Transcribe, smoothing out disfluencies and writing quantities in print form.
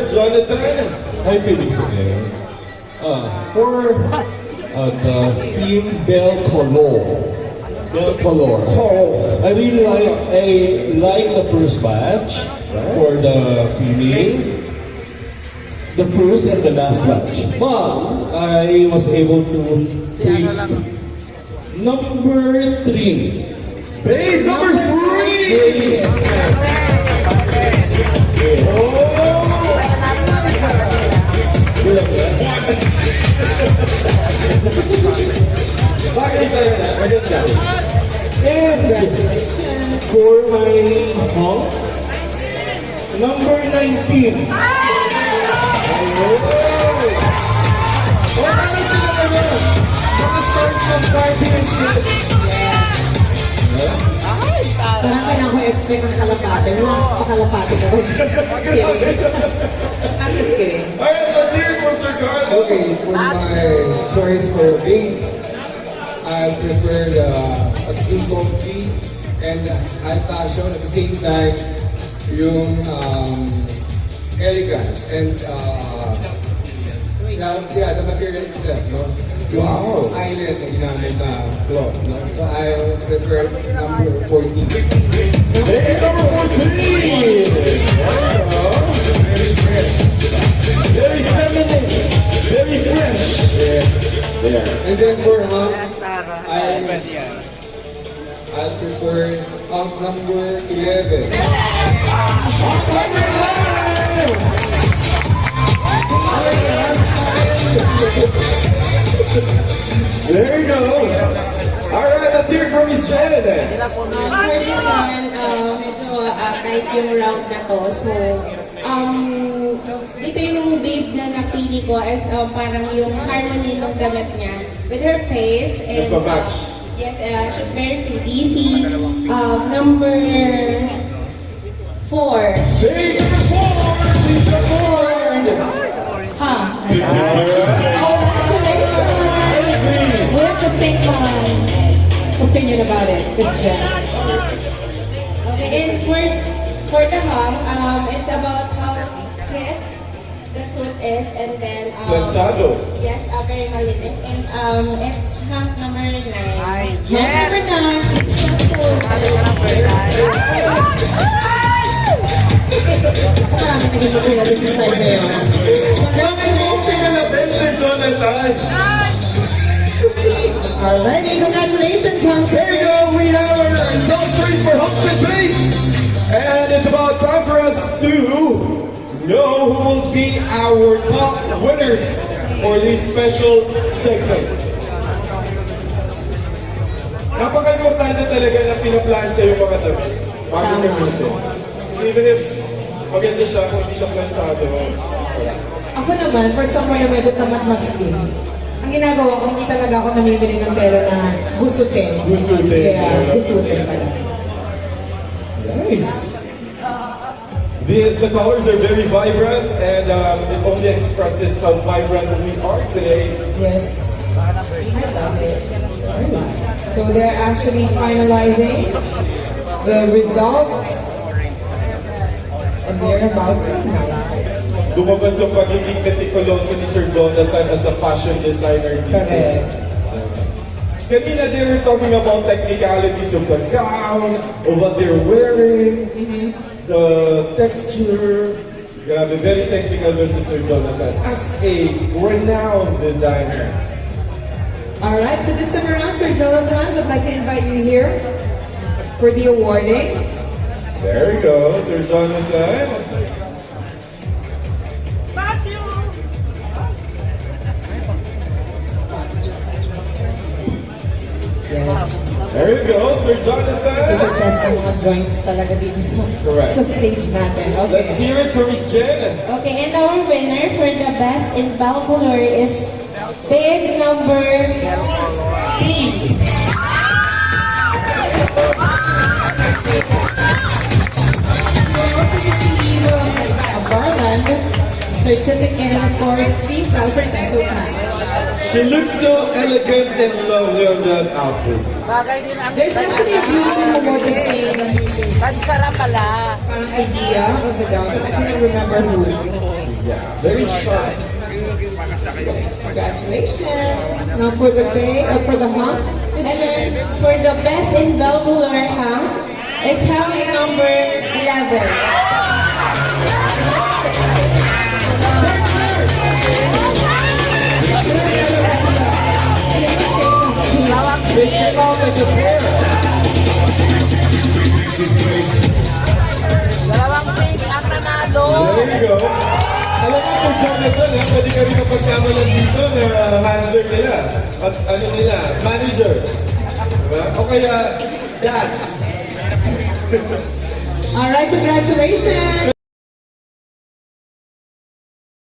Jonathan. Hi, Felix again. For the theme Bell Color. Bell Color. Oh. I really like the first batch for the female. The first and the last batch. But I was able to pick number 3. Babe, number 3! Bagay sa'yo na, maganda. And for my home, number 19. Wala na sila ngayon. Mga stars ng party and shit. Parang kailangan ko expect ng kalapate. Wala pa kalapate ko. I'm just kidding. Alright, let's hear it from Sir Carlo. Okay, for my choice for games, I prefer the incomplete and high fashion at the same time yung elegance and the material itself, no? Yung island na ginamit na cloth, no? So I prefer number 14. Hey, number 14! Very fresh. Very feminine. Very fresh. Yeah. And then for hump, I'll prefer hump number 11. There you go. Alright, let's hear it from Miss Jen. For this one, medyo tight yung round na to. So, dito yung babe na napili ko as parang yung harmony ng damit niya with her face. And, Nagpa-match. yes, she's very pretty. Si number 4. Hey, number 4! Mr. Ford! We have the same opinion about it. This Jen. Okay, and for the hum, it's about how crisp the suit is, and then Planchado. yes, very malinis, and it's hum number 9. Yes. Number 9. Marami tingin mo sila dito sa side na yun. Sir Jonathan. Alrighty, congratulations, Hans. There you go, we have our top 3 for Humps and Babes. And it's about time for us to know who will be our top winners for this special segment. Napaka-importante talaga na pinaplansya yung mga damit bago gamitin. So even if maganda siya, kung hindi siya planchado, Ako naman, for someone na medyo tamad mag-skin, ang ginagawa ko, hindi talaga ako namimili ng tela na gusutin. Gusutin. Kaya gusutin pala. nice. The colors are very vibrant and it only expresses how vibrant we are today. Yes. I love it. So they're actually finalizing the results. And they're about to announce it. Lumabas yung pagiging meticuloso ni Sir Jonathan as a fashion designer dito. Correct. Kanina they were talking about technicalities of the gown, of what they're wearing, the texture. Grabe, very technical dun si Sir Jonathan as a renowned designer. Alright, so this time around, Sir Jonathan, I'd like to invite you here for the awarding. There we go, Sir Jonathan. Yes. There you go, Sir Jonathan. I-test ang mga joints talaga dito Correct. sa stage natin. Okay. Let's hear it from Miss Jen. Okay, and our winner for the best in bell color is babe number 3. A garland, certificate, and of course, 3,000 peso cash. She looks so elegant and lovely on that outfit. Bagay din ang There's actually a beautiful modesting Pansara pala. parang idea of the gown, but I couldn't remember who. Yeah, very sharp. Congratulations. Now for the pay, for the hunk, Miss Jen. For the best in Belgular hang is hang number 11. They came out as a pair. Dalawang pink ang nanalo. There you go. Alam mo, Sir Jonathan, pwede ka rin kapagkamalan dito na handler nila. At ano nila, manager. Diba? O kaya, dad. All right, congratulations.